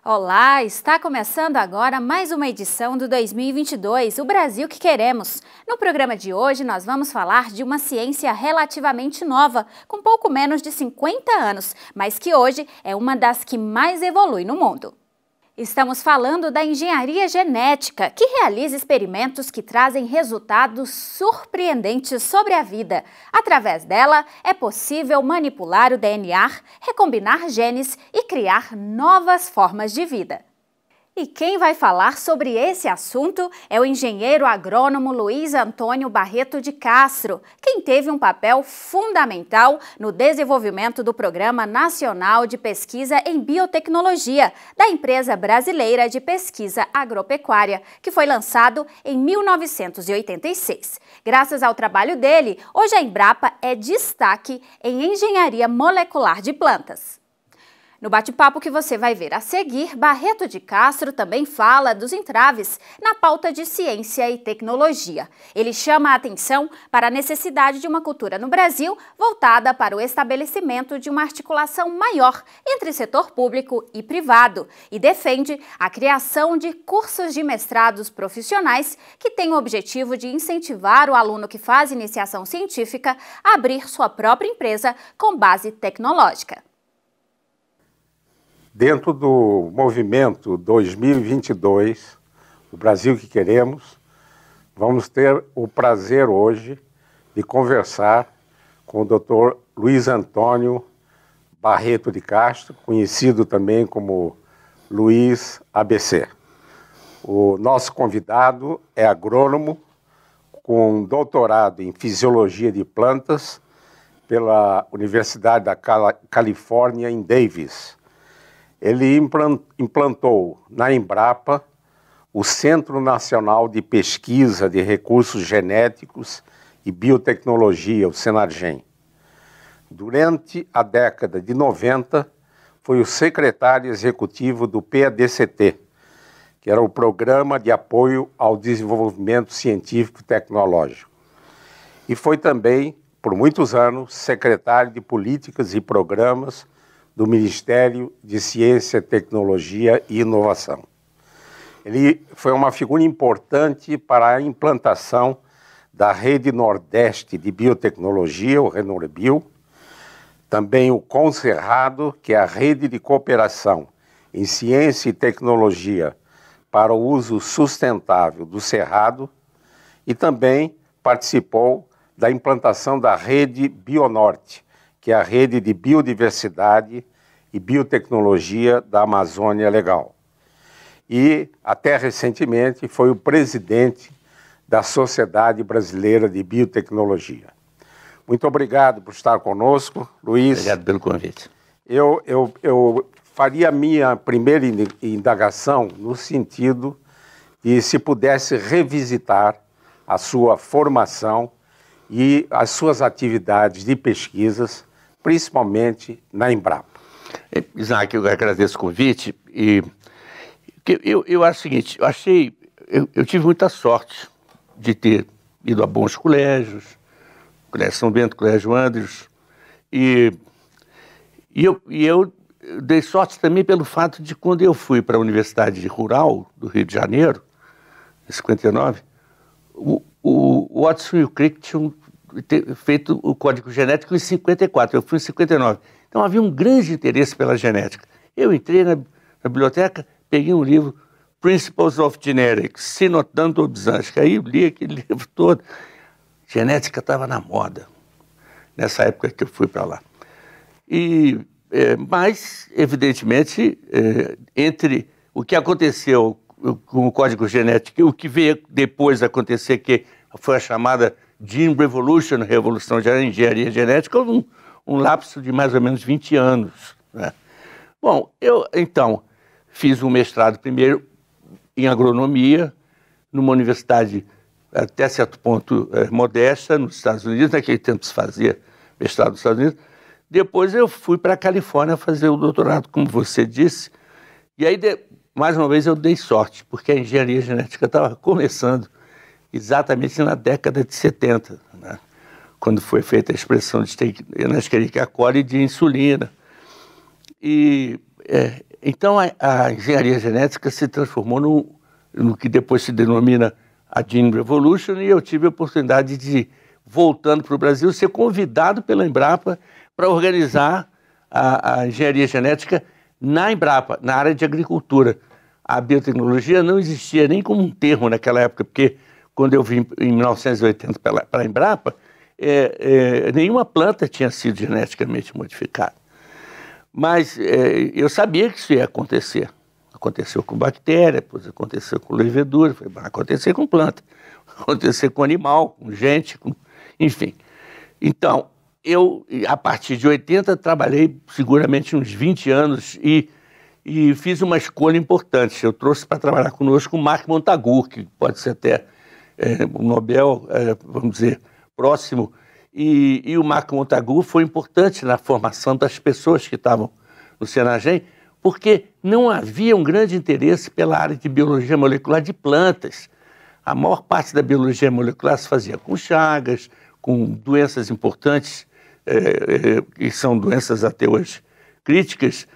Olá, está começando agora mais uma edição do 2022, o Brasil que queremos. No programa de hoje nós vamos falar de uma ciência relativamente nova, com pouco menos de 50 anos, mas que hoje é uma das que mais evolui no mundo. Estamos falando da engenharia genética, que realiza experimentos que trazem resultados surpreendentes sobre a vida. Através dela, é possível manipular o DNA, recombinar genes e criar novas formas de vida. E quem vai falar sobre esse assunto é o engenheiro agrônomo Luiz Antônio Barreto de Castro, quem teve um papel fundamental no desenvolvimento do Programa Nacional de Pesquisa em Biotecnologia, da Empresa Brasileira de Pesquisa Agropecuária, que foi lançado em 1986. Graças ao trabalho dele, hoje a Embrapa é destaque em engenharia molecular de plantas. No bate-papo que você vai ver a seguir, Barreto de Castro também fala dos entraves na pauta de ciência e tecnologia. Ele chama a atenção para a necessidade de uma cultura no Brasil voltada para o estabelecimento de uma articulação maior entre setor público e privado e defende a criação de cursos de mestrados profissionais que têm o objetivo de incentivar o aluno que faz iniciação científica a abrir sua própria empresa com base tecnológica. Dentro do movimento 2022, o Brasil que queremos, vamos ter o prazer hoje de conversar com o Dr. Luiz Antônio Barreto de Castro, conhecido também como Luiz ABC. O nosso convidado é agrônomo com doutorado em Fisiologia de Plantas pela Universidade da Califórnia em Davis. Ele implantou na Embrapa o Centro Nacional de Pesquisa de Recursos Genéticos e Biotecnologia, o Senargem. Durante a década de 90, foi o secretário executivo do PADCT, que era o Programa de Apoio ao Desenvolvimento Científico e Tecnológico. E foi também, por muitos anos, secretário de Políticas e Programas do Ministério de Ciência, Tecnologia e Inovação. Ele foi uma figura importante para a implantação da Rede Nordeste de Biotecnologia, o RENORBio, também o CONCERRADO, que é a Rede de Cooperação em Ciência e Tecnologia para o Uso Sustentável do Cerrado, e também participou da implantação da Rede Bionorte, que é a Rede de Biodiversidade e Biotecnologia da Amazônia Legal. E, até recentemente, foi o presidente da Sociedade Brasileira de Biotecnologia. Muito obrigado por estar conosco, Luiz. Obrigado pelo convite. Eu faria a minha primeira indagação no sentido de se pudesse revisitar a sua formação e as suas atividades de pesquisas, principalmente na Embrapa. Isaac, eu agradeço o convite e eu acho o seguinte, eu tive muita sorte de ter ido a bons colégios, Colégio São Bento, Colégio Andrews, e eu dei sorte também pelo fato de quando eu fui para a Universidade Rural do Rio de Janeiro, em 59, o Watson e o Crick tinham feito o código genético em 54, eu fui em 59. Então havia um grande interesse pela genética. Eu entrei na biblioteca, peguei um livro, Principles of Genetics, Sinotando Obzansk, aí eu li aquele livro todo. Genética estava na moda, nessa época que eu fui para lá. Mas, evidentemente, entre o que aconteceu com o código genético e o que veio depois acontecer, que foi a chamada Gene Revolution, Revolução da Engenharia Genética, houve um lapso de mais ou menos 20 anos. Né? Bom, eu, então, fiz um mestrado primeiro em agronomia, numa universidade, até certo ponto, modesta, nos Estados Unidos, naquele tempo se fazia mestrado nos Estados Unidos. Depois eu fui para a Califórnia fazer o doutorado, como você disse, e aí, mais uma vez, eu dei sorte, porque a engenharia genética estava começando exatamente na década de 70, né? Quando foi feita a expressão de Escherichia coli de insulina. E Então, a engenharia genética se transformou no que depois se denomina a Gene Revolution, e eu tive a oportunidade de, voltando para o Brasil, ser convidado pela Embrapa para organizar a engenharia genética na Embrapa, na área de agricultura. A biotecnologia não existia nem como um termo naquela época, porque quando eu vim em 1980 para a Embrapa, nenhuma planta tinha sido geneticamente modificada. Mas eu sabia que isso ia acontecer. Aconteceu com bactéria, depois aconteceu com levedura, vai acontecer com planta, acontecer com animal, com gente, enfim. Então, eu, a partir de 80, trabalhei seguramente uns 20 anos e fiz uma escolha importante. Eu trouxe para trabalhar conosco o Marc Montagu, que pode ser até um Nobel, vamos dizer, próximo. E o Marc Montagu foi importante na formação das pessoas que estavam no Senagem, porque não havia um grande interesse pela área de biologia molecular de plantas. A maior parte da biologia molecular se fazia com chagas, com doenças importantes, que são doenças até hoje críticas,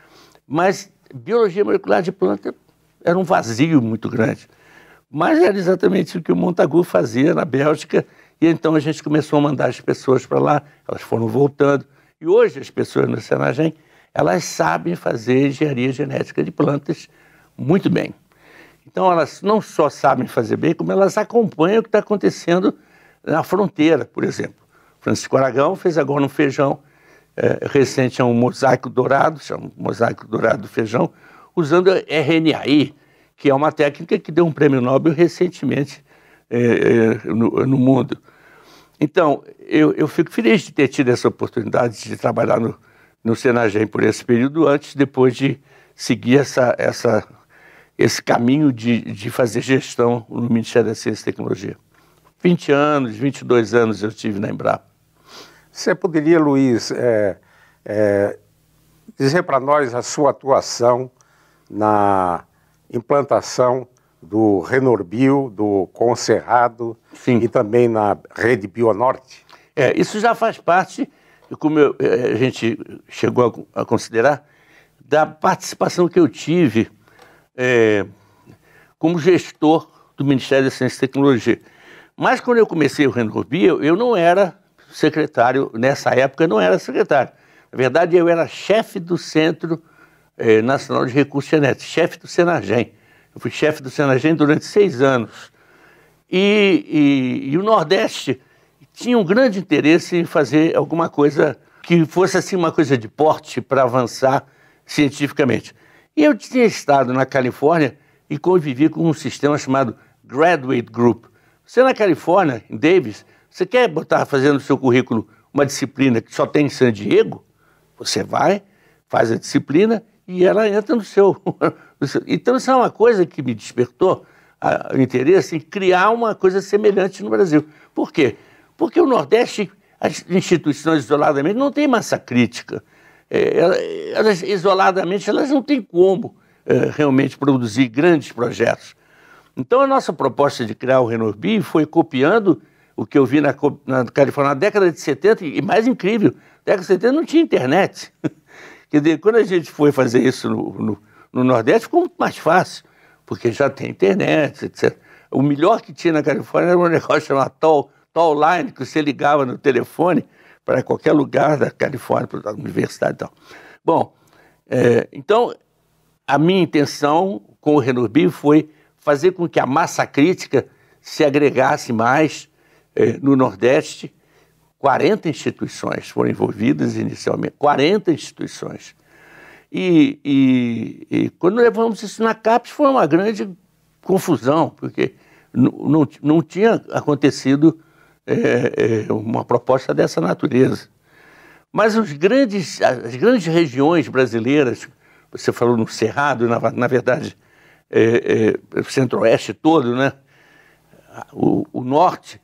mas biologia molecular de planta era um vazio muito grande. Mas era exatamente o que o Montagu fazia na Bélgica, e então a gente começou a mandar as pessoas para lá, elas foram voltando, e hoje as pessoas no Senagem, elas sabem fazer engenharia genética de plantas muito bem. Então elas não só sabem fazer bem, como elas acompanham o que está acontecendo na fronteira, por exemplo. Francisco Aragão fez agora um feijão recente, é um mosaico dourado, chama mosaico dourado do feijão, usando RNAi, que é uma técnica que deu um prêmio Nobel recentemente no mundo. Então, eu fico feliz de ter tido essa oportunidade de trabalhar no Senagem por esse período, depois de seguir esse caminho de fazer gestão no Ministério da Ciência e Tecnologia. 20 anos, 22 anos eu tive na Embrapa. Você poderia, Luiz, dizer para nós a sua atuação na implantação do Renorbio, do Concerrado, sim, e também na Rede Bionorte? Isso já faz parte, como a gente chegou a considerar, da participação que eu tive como gestor do Ministério da Ciência e Tecnologia. Mas quando eu comecei o Renorbio, eu não era secretário, nessa época eu não era secretário. Na verdade, eu era chefe do Centro Nacional de Recursos Genéticos, chefe do Senagem. Eu fui chefe do Senagem durante 6 anos. E o Nordeste tinha um grande interesse em fazer alguma coisa que fosse assim uma coisa de porte para avançar cientificamente. E eu tinha estado na Califórnia e convivi com um sistema chamado Graduate Group. Você na Califórnia, em Davis, você quer fazer no seu currículo uma disciplina que só tem em San Diego? Você vai, faz a disciplina e ela entra no seu... Então isso é uma coisa que me despertou o interesse em criar uma coisa semelhante no Brasil. Por quê? Porque o Nordeste, as instituições isoladamente não têm massa crítica. Elas isoladamente elas não têm como realmente produzir grandes projetos. Então a nossa proposta de criar o Renorbio foi copiando o que eu vi na Califórnia na década de 70, e mais incrível, na década de 70 não tinha internet. Quer dizer, quando a gente foi fazer isso no Nordeste, ficou muito mais fácil, porque já tem internet, etc. O melhor que tinha na Califórnia era um negócio chamado Toll Line, que você ligava no telefone para qualquer lugar da Califórnia, para a universidade e tal. Bom, então, a minha intenção com o Renorbio foi fazer com que a massa crítica se agregasse mais no Nordeste. 40 instituições foram envolvidas inicialmente, 40 instituições. E quando levamos isso na CAPES foi uma grande confusão, porque não tinha acontecido uma proposta dessa natureza. Mas as grandes regiões brasileiras, você falou no Cerrado, na verdade, o Centro-Oeste todo, né? O Norte,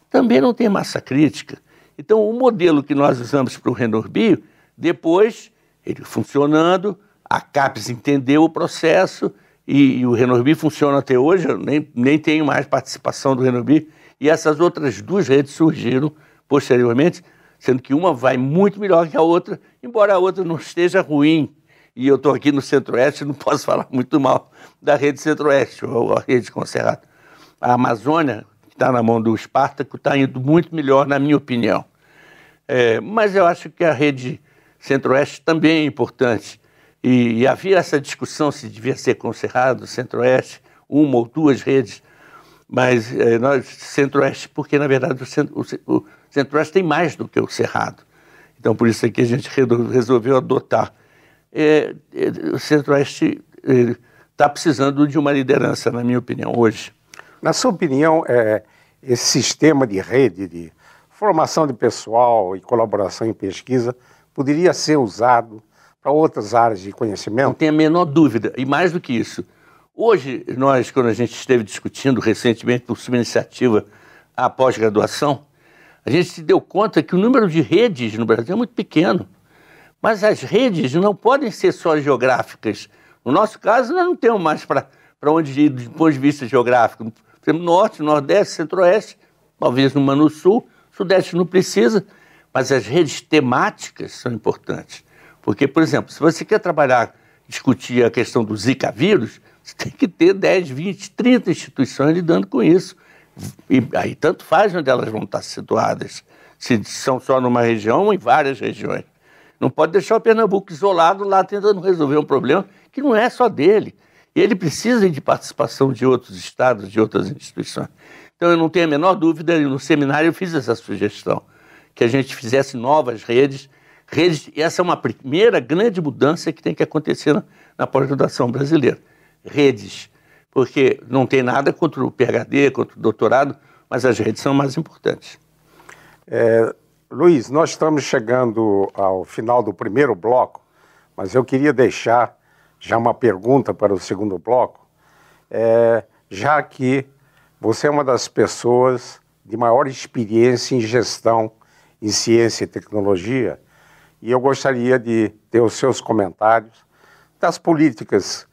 também não tem massa crítica. Então, o modelo que nós usamos para o Renorbio, depois, ele funcionando, a CAPES entendeu o processo e o Renorbio funciona até hoje, eu nem tenho mais participação do Renorbio, e essas outras 2 redes surgiram posteriormente, sendo que uma vai muito melhor que a outra, embora a outra não esteja ruim E eu estou aqui no Centro-Oeste, não posso falar muito mal da rede Centro-Oeste, ou a rede Concerrado. A Amazônia, que está na mão do Espartaco, está indo muito melhor, na minha opinião. Mas eu acho que a rede Centro-Oeste também é importante. E havia essa discussão se devia ser Concerrado, Centro-Oeste, uma ou duas redes, mas nós, Centro-Oeste, porque na verdade o Centro-Oeste tem mais do que o Cerrado. Então por isso é que a gente resolveu adotar. O Centro-Oeste está precisando de uma liderança, na minha opinião, hoje. Na sua opinião, esse sistema de rede, de formação de pessoal e colaboração em pesquisa, poderia ser usado para outras áreas de conhecimento? Não tem a menor dúvida. E mais do que isso, hoje, nós, quando a gente esteve discutindo recentemente, por sua iniciativa, a pós-graduação, a gente se deu conta que o número de redes no Brasil é muito pequeno. Mas as redes não podem ser só geográficas. No nosso caso, nós não temos mais para onde ir do ponto de vista geográfico. Por exemplo, Norte, Nordeste, Centro-Oeste, talvez numa no Sul, Sudeste não precisa, mas as redes temáticas são importantes. Porque, por exemplo, se você quer discutir a questão do Zika vírus, você tem que ter 10, 20, 30 instituições lidando com isso. E aí tanto faz onde elas vão estar situadas, se são só numa região ou em várias regiões. Não pode deixar o Pernambuco isolado lá tentando resolver um problema que não é só dele. E ele precisa de participação de outros estados, de outras instituições. Então eu não tenho a menor dúvida, e no seminário eu fiz essa sugestão, que a gente fizesse novas redes, e essa é uma primeira grande mudança que tem que acontecer na pós-graduação brasileira. Redes, porque não tem nada contra o PhD, contra o doutorado, mas as redes são mais importantes. Luiz, nós estamos chegando ao final do primeiro bloco, mas eu queria deixar já uma pergunta para o segundo bloco, já que você é uma das pessoas de maior experiência em gestão em ciência e tecnologia, e eu gostaria de ter os seus comentários das políticas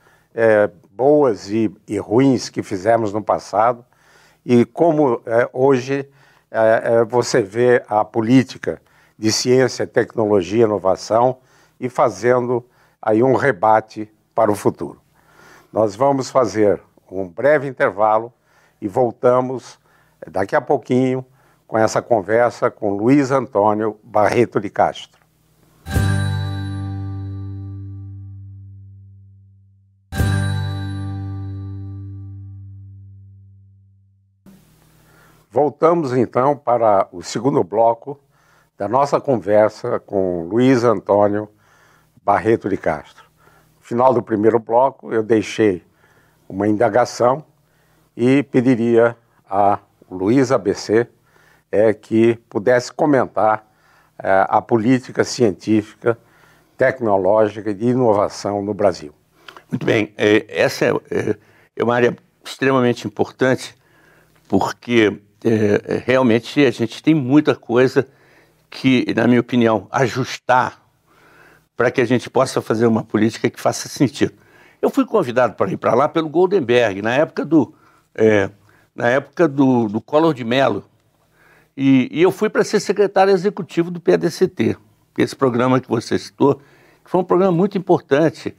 boas e ruins que fizemos no passado e como hoje você vê a política de ciência, tecnologia, inovação e fazendo aí um rebate para o futuro. Nós vamos fazer um breve intervalo e voltamos daqui a pouquinho com essa conversa com Luiz Antônio Barreto de Castro. Voltamos então para o segundo bloco da nossa conversa com Luiz Antônio Barreto de Castro. No final do primeiro bloco eu deixei uma indagação e pediria a Luiz ABC que pudesse comentar a política científica, tecnológica e de inovação no Brasil. Muito bem, essa é uma área extremamente importante porque realmente a gente tem muita coisa que, na minha opinião, ajustar para que a gente possa fazer uma política que faça sentido. Eu fui convidado para ir para lá pelo Goldenberg, na época do Collor de Mello, e eu fui para ser secretário executivo do PDCT, esse programa que você citou, que foi um programa muito importante,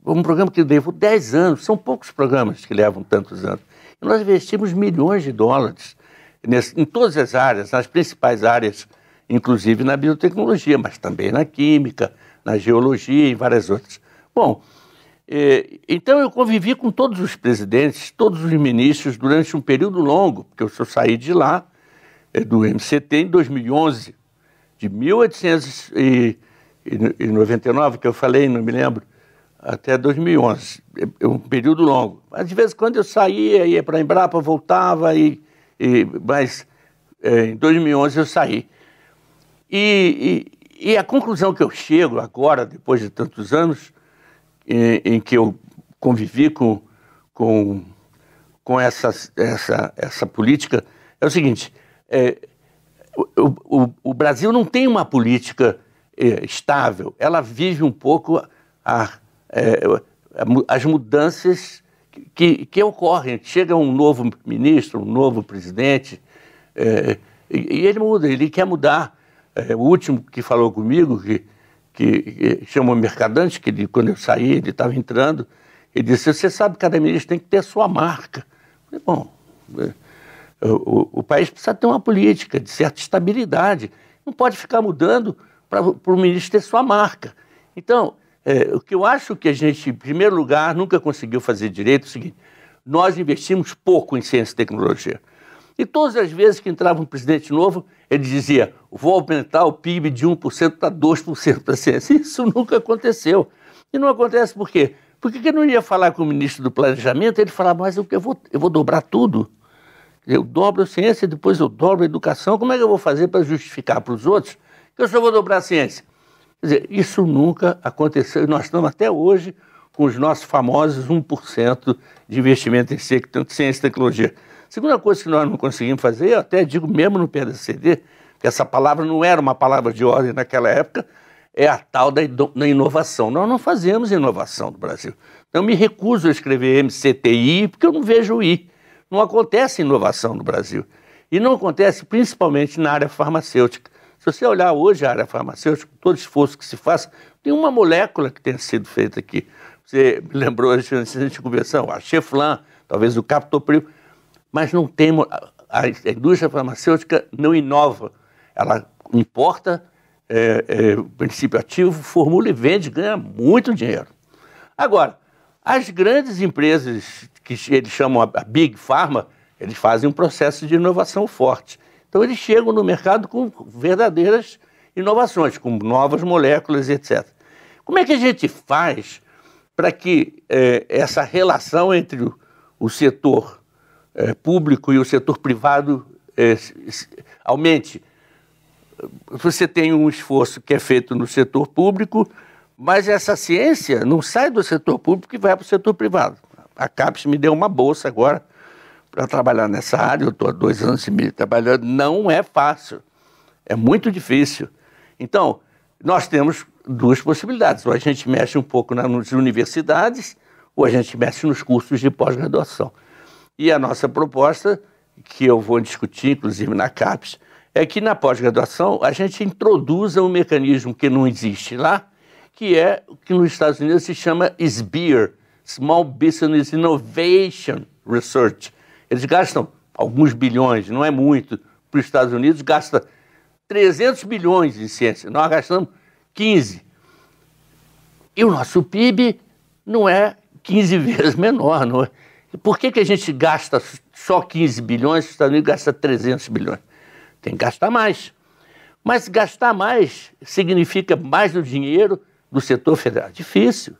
um programa que levou 10 anos, são poucos programas que levam tantos anos. E nós investimos milhões de dólares em todas as áreas, nas principais áreas, inclusive na biotecnologia, mas também na química, na geologia e várias outras. Bom, então eu convivi com todos os presidentes, todos os ministros durante um período longo, porque eu só saí de lá, do MCT, em 2011, de 1899, que eu falei, não me lembro, até 2011, um período longo. Mas de vez em quando eu saía, ia para a Embrapa, voltava, mas em 2011 eu saí. E a conclusão que eu chego agora, depois de tantos anos, em que eu convivi com essa política, é o seguinte, o Brasil não tem uma política estável, ela vive um pouco as mudanças que ocorrem. Chega um novo ministro, um novo presidente, e ele muda, ele quer mudar. O último que falou comigo, que chama o Mercadante, que quando eu saí, ele estava entrando, ele disse, você sabe que cada ministro tem que ter a sua marca. Eu falei, bom, o país precisa ter uma política de certa estabilidade, não pode ficar mudando para o ministro ter sua marca. Então, o que eu acho que a gente, em primeiro lugar, nunca conseguiu fazer direito é o seguinte, nós investimos pouco em ciência e tecnologia. E todas as vezes que entrava um presidente novo, ele dizia, vou aumentar o PIB de 1% para 2% para a ciência. Isso nunca aconteceu. E não acontece por quê? Porque ele não ia falar com o ministro do Planejamento, ele falava, mas eu vou dobrar tudo. Eu dobro a ciência, depois eu dobro a educação. Como é que eu vou fazer para justificar para os outros que eu só vou dobrar a ciência? Quer dizer, isso nunca aconteceu. E nós estamos até hoje com os nossos famosos 1% de investimento em ciência e tecnologia. Segunda coisa que nós não conseguimos fazer, eu até digo mesmo no PDCD, que essa palavra não era uma palavra de ordem naquela época, é a tal da inovação. Nós não fazemos inovação no Brasil. Então, eu me recuso a escrever MCTI, porque eu não vejo o I. Não acontece inovação no Brasil. E não acontece principalmente na área farmacêutica. Se você olhar hoje a área farmacêutica, todo esforço que se faz, tem uma molécula que tem sido feita aqui. Você me lembrou antes da gente conversar, a Cheflan, talvez o Captopril, mas não tem, a indústria farmacêutica não inova. Ela importa o princípio ativo, formula e vende, ganha muito dinheiro. Agora, as grandes empresas que eles chamam a Big Pharma, eles fazem um processo de inovação forte. Então, eles chegam no mercado com verdadeiras inovações, com novas moléculas, etc. Como é que a gente faz para que essa relação entre o setor público e o setor privado aumente? Você tem um esforço que é feito no setor público, mas essa ciência não sai do setor público e vai para o setor privado. A CAPES me deu uma bolsa agora para trabalhar nessa área, eu estou há 2 anos e meio trabalhando, não é fácil, é muito difícil. Então, nós temos 2 possibilidades, ou a gente mexe um pouco nas universidades, ou a gente mexe nos cursos de pós-graduação. E a nossa proposta, que eu vou discutir, inclusive na CAPES, é que na pós-graduação a gente introduza um mecanismo que não existe lá, que é o que nos Estados Unidos se chama SBIR, Small Business Innovation Research. Eles gastam alguns bilhões, não é muito, para os Estados Unidos gasta 300 bilhões em ciência, nós gastamos 15. E o nosso PIB não é 15 vezes menor, não é? Por que a gente gasta só 15 bilhões e os Estados Unidos gastam 300 bilhões? Tem que gastar mais. Mas gastar mais significa mais do dinheiro do setor federal. Difícil.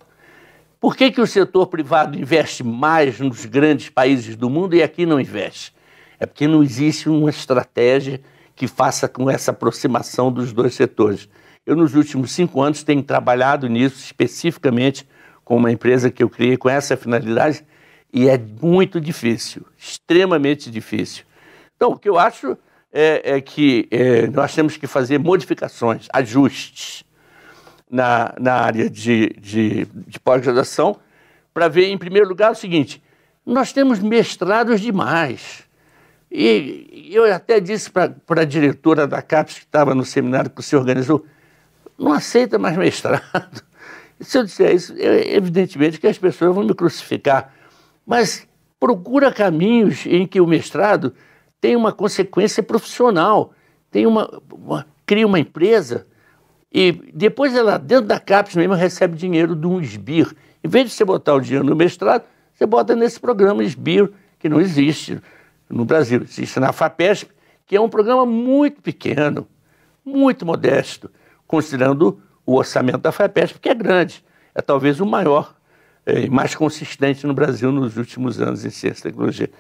Por que o setor privado investe mais nos grandes países do mundo e aqui não investe? É porque não existe uma estratégia que faça com essa aproximação dos 2 setores. Eu, nos últimos 5 anos, tenho trabalhado nisso especificamente com uma empresa que eu criei com essa finalidade e é muito difícil, extremamente difícil. Então, o que eu acho é que nós temos que fazer modificações, ajustes na área de pós-graduação para ver, em primeiro lugar, o seguinte, nós temos mestrados demais. E eu até disse para a diretora da CAPES, que estava no seminário que você organizou, não aceita mais mestrado. E se eu disser isso, evidentemente que as pessoas vão me crucificar. Mas procura caminhos em que o mestrado tem uma consequência profissional, cria uma empresa e depois ela, dentro da CAPES mesmo, recebe dinheiro de um SBIR. Em vez de você botar o dinheiro no mestrado, você bota nesse programa SBIR, que não existe no Brasil. Existe na FAPESP, que é um programa muito pequeno, muito modesto, considerando o orçamento da FAPESP, que é grande. É talvez o maior e mais consistente no Brasil nos últimos anos em ciência e tecnologia.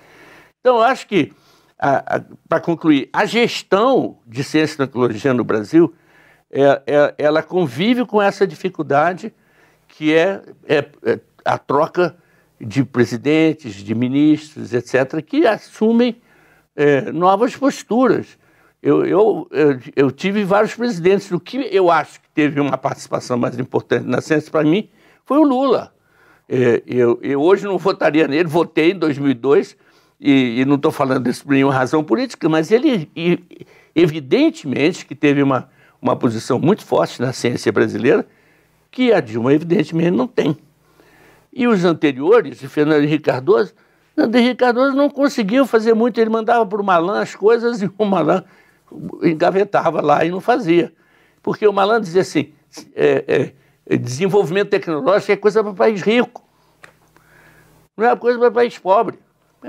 Então, eu acho que, para concluir, a gestão de ciência e tecnologia no Brasil, ela convive com essa dificuldade que é a troca de presidentes, de ministros, etc., que assumem novas posturas. Eu tive vários presidentes. O que eu acho que teve uma participação mais importante na ciência, para mim, foi o Lula. Eu hoje não votaria nele, votei em 2002, e não estou falando isso por nenhuma razão política, mas ele, evidentemente, que teve uma uma posição muito forte na ciência brasileira, que a Dilma, evidentemente, não tem. E os anteriores, de Fernando Henrique Cardoso, não conseguiu fazer muito, ele mandava para o Malan as coisas e o Malan engavetava lá e não fazia. Porque o Malan dizia assim, desenvolvimento tecnológico é coisa para país rico, não é coisa para país pobre.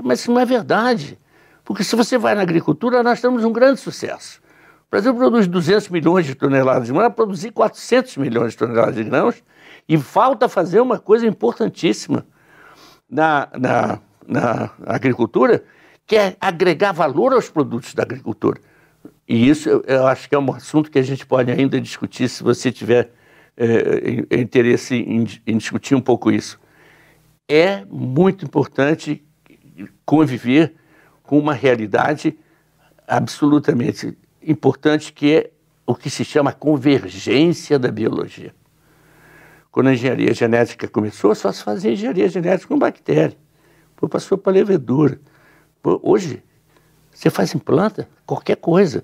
Mas isso não é verdade, porque se você vai na agricultura, nós temos um grande sucesso. O Brasil produz 200 milhões de toneladas de grãos, vai produzir 400 milhões de toneladas de grãos, e falta fazer uma coisa importantíssima na agricultura, que é agregar valor aos produtos da agricultura. E isso eu acho que é um assunto que a gente pode ainda discutir, se você tiver interesse em discutir um pouco isso. É muito importante conviver com uma realidade absolutamente importante, que é o que se chama convergência da biologia. Quando a engenharia genética começou, só se fazia engenharia genética com bactéria. Depois passou para levedura. Hoje, você faz em planta qualquer coisa.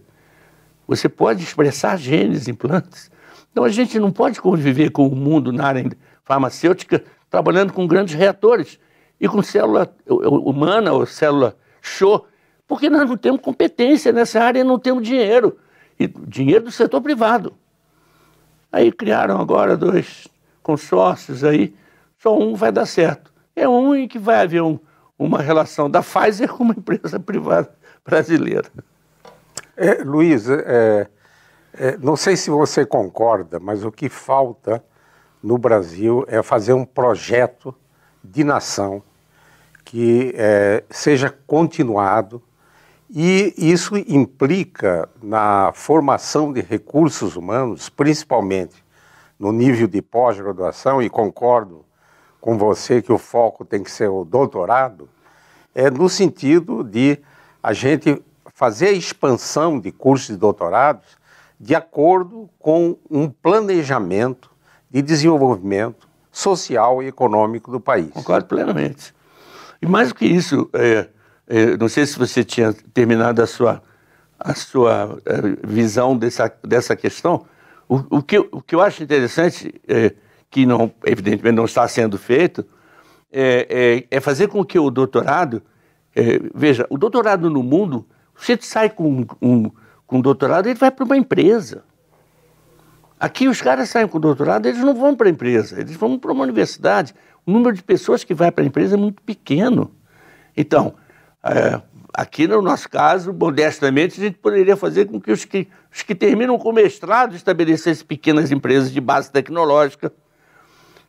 Você pode expressar genes em plantas. Então, a gente não pode conviver com o mundo na área farmacêutica trabalhando com grandes reatores e com célula humana ou célula CHO, porque nós não temos competência nessa área e não temos dinheiro. E dinheiro do setor privado. Aí criaram agora 2 consórcios aí, só um vai dar certo. É um em que vai haver uma relação da Pfizer com uma empresa privada brasileira. Luiz, não sei se você concorda, mas o que falta no Brasil é fazer um projeto de nação que seja continuado, e isso implica na formação de recursos humanos, principalmente no nível de pós-graduação, e concordo com você que o foco tem que ser o doutorado, no sentido de a gente fazer a expansão de cursos de doutorados de acordo com um planejamento de desenvolvimento social e econômico do país. Concordo plenamente. E mais do que isso, não sei se você tinha terminado a sua visão dessa questão. O que eu acho interessante, que não, evidentemente não está sendo feito, é fazer com que o doutorado... veja, o doutorado no mundo, você sai com um doutorado, ele vai para uma empresa. Aqui os caras saem com doutorado, eles não vão para a empresa, eles vão para uma universidade. O número de pessoas que vai para a empresa é muito pequeno. Então, aqui no nosso caso, modestamente, a gente poderia fazer com que os que terminam com mestrado estabelecessem pequenas empresas de base tecnológica,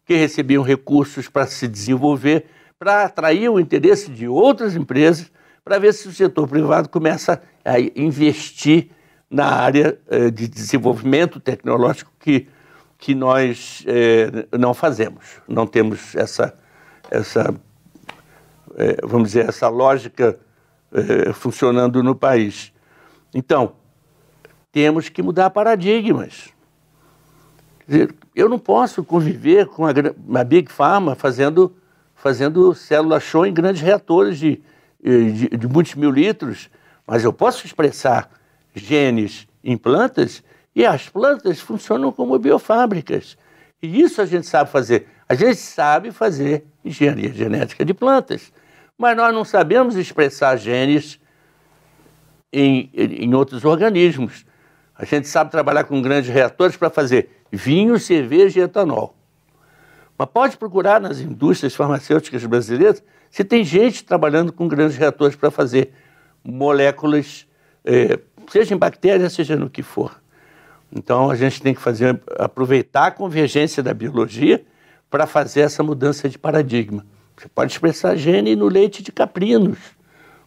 que recebiam recursos para se desenvolver, para atrair o interesse de outras empresas, para ver se o setor privado começa a investir na área de desenvolvimento tecnológico que nós não fazemos. Não temos vamos dizer, essa lógica funcionando no país. Então, temos que mudar paradigmas. Quer dizer, eu não posso conviver com a Big Pharma fazendo célula CHO em grandes reatores de muitos mil litros, mas eu posso expressar genes em plantas, e as plantas funcionam como biofábricas. E isso a gente sabe fazer. A gente sabe fazer engenharia genética de plantas, mas nós não sabemos expressar genes em outros organismos. A gente sabe trabalhar com grandes reatores para fazer vinho, cerveja e etanol. Mas pode procurar nas indústrias farmacêuticas brasileiras se tem gente trabalhando com grandes reatores para fazer moléculas, seja em bactérias, seja no que for. Então a gente tem que aproveitar a convergência da biologia para fazer essa mudança de paradigma. Você pode expressar gene no leite de caprinos,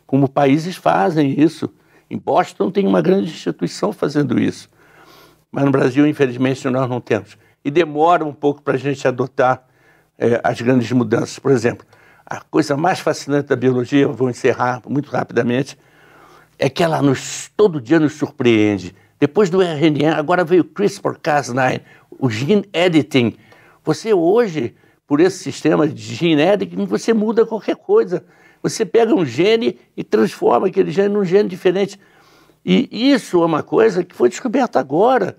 como países fazem isso. Em Boston tem uma grande instituição fazendo isso. Mas no Brasil, infelizmente, nós não temos. E demora um pouco para a gente adotar as grandes mudanças. Por exemplo, a coisa mais fascinante da biologia, eu vou encerrar muito rapidamente, é que ela todo dia nos surpreende. Depois do RNA, agora veio o CRISPR-Cas9, o gene editing. Você hoje, por esse sistema de gene editing, você muda qualquer coisa. Você pega um gene e transforma aquele gene num gene diferente. E isso é uma coisa que foi descoberta agora.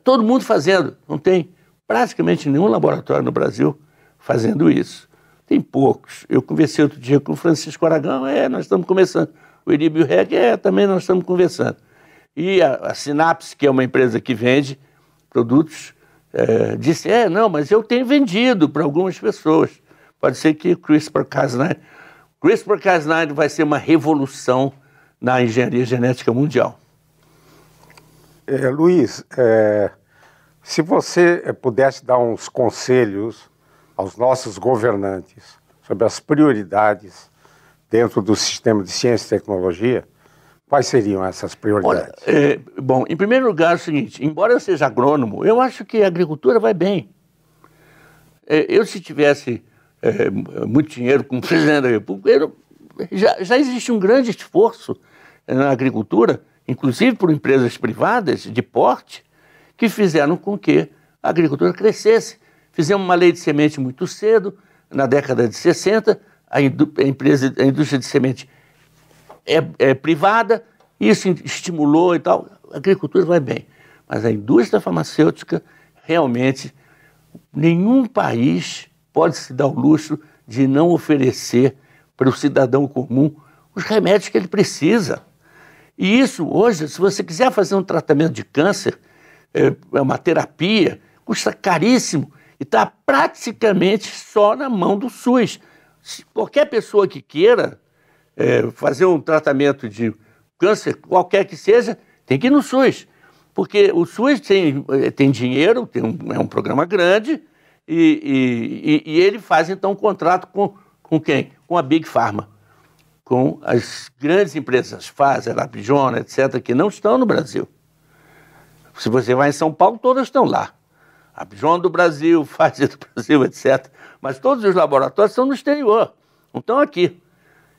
Todo mundo fazendo. Não tem praticamente nenhum laboratório no Brasil fazendo isso. Tem poucos. Eu conversei outro dia com o Francisco Aragão, nós estamos começando. O Eríbio Reg, também nós estamos conversando. E a Synapse, que é uma empresa que vende produtos, disse, não, mas eu tenho vendido para algumas pessoas. Pode ser que CRISPR-Cas9 vai ser uma revolução na engenharia genética mundial. Luiz, se você pudesse dar uns conselhos aos nossos governantes sobre as prioridades dentro do sistema de ciência e tecnologia, quais seriam essas prioridades? Olha, bom, em primeiro lugar é o seguinte, embora eu seja agrônomo, eu acho que a agricultura vai bem. Se tivesse muito dinheiro como presidente da República, já existe um grande esforço na agricultura, inclusive por empresas privadas de porte, que fizeram com que a agricultura crescesse. Fizemos uma lei de semente muito cedo, na década de 60, a indústria de semente é privada, isso estimulou e tal, a agricultura vai bem. Mas a indústria farmacêutica, realmente, nenhum país pode se dar o luxo de não oferecer para o cidadão comum os remédios que ele precisa. E isso, hoje, se você quiser fazer um tratamento de câncer, uma terapia, custa caríssimo e está praticamente só na mão do SUS. Qualquer pessoa que queira fazer um tratamento de câncer, qualquer que seja, tem que ir no SUS. Porque o SUS tem dinheiro, é um programa grande, e ele faz, então, um contrato com quem? Com a Big Pharma. Com as grandes empresas, Pfizer, Upjohn, etc., que não estão no Brasil. Se você vai em São Paulo, todas estão lá. Upjohn do Brasil, Pfizer do Brasil, etc. Mas todos os laboratórios estão no exterior, não estão aqui.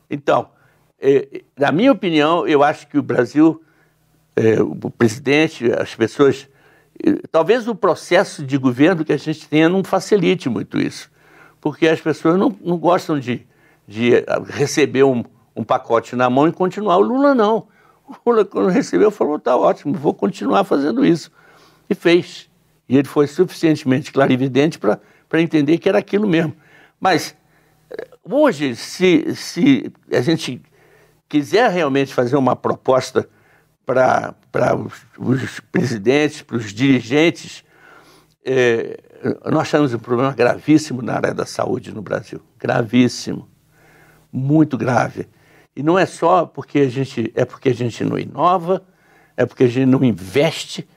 Então, na minha opinião, eu acho que o Brasil, o presidente, as pessoas... Talvez o processo de governo que a gente tenha não facilite muito isso. Porque as pessoas não gostam de receber um pacote na mão e continuar. O Lula não. O Lula, quando recebeu, falou, tá ótimo, vou continuar fazendo isso. E fez. E ele foi suficientemente clarividente para entender que era aquilo mesmo. Mas, hoje, se a gente quiser realmente fazer uma proposta para os presidentes, para os dirigentes, nós temos um problema gravíssimo na área da saúde no Brasil. Gravíssimo. Muito grave. E não é só porque a gente não inova, é porque a gente não investe,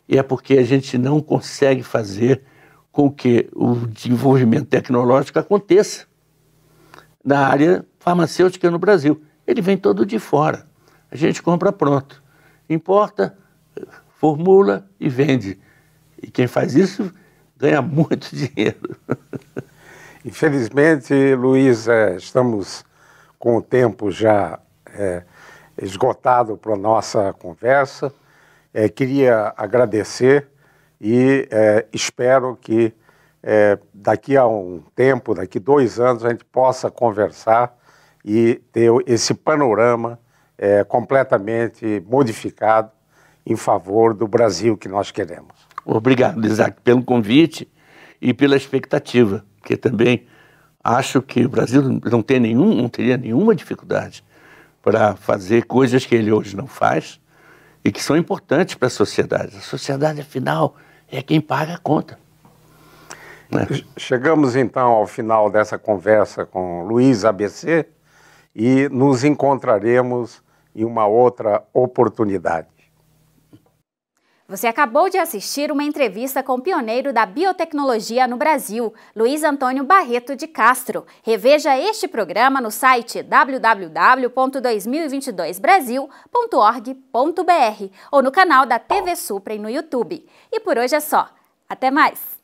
e é porque a gente não consegue fazer com que o desenvolvimento tecnológico aconteça na área farmacêutica no Brasil. Ele vem todo de fora. A gente compra pronto. Importa, formula e vende. E quem faz isso ganha muito dinheiro. Infelizmente, Luiz, estamos com o tempo já esgotado para a nossa conversa. Queria agradecer e espero que daqui a um tempo, daqui 2 anos, a gente possa conversar e ter esse panorama completamente modificado em favor do Brasil que nós queremos. Obrigado, Isaac, pelo convite e pela expectativa, porque também acho que o Brasil não teria nenhuma dificuldade para fazer coisas que ele hoje não faz e que são importantes para a sociedade. A sociedade, afinal, é quem paga a conta. Né? Chegamos, então, ao final dessa conversa com Luiz ABC e nos encontraremos em uma outra oportunidade. Você acabou de assistir uma entrevista com o pioneiro da biotecnologia no Brasil, Luiz Antônio Barreto de Castro. Reveja este programa no site www.2022brasil.org.br ou no canal da TV Suprem no YouTube. E por hoje é só. Até mais!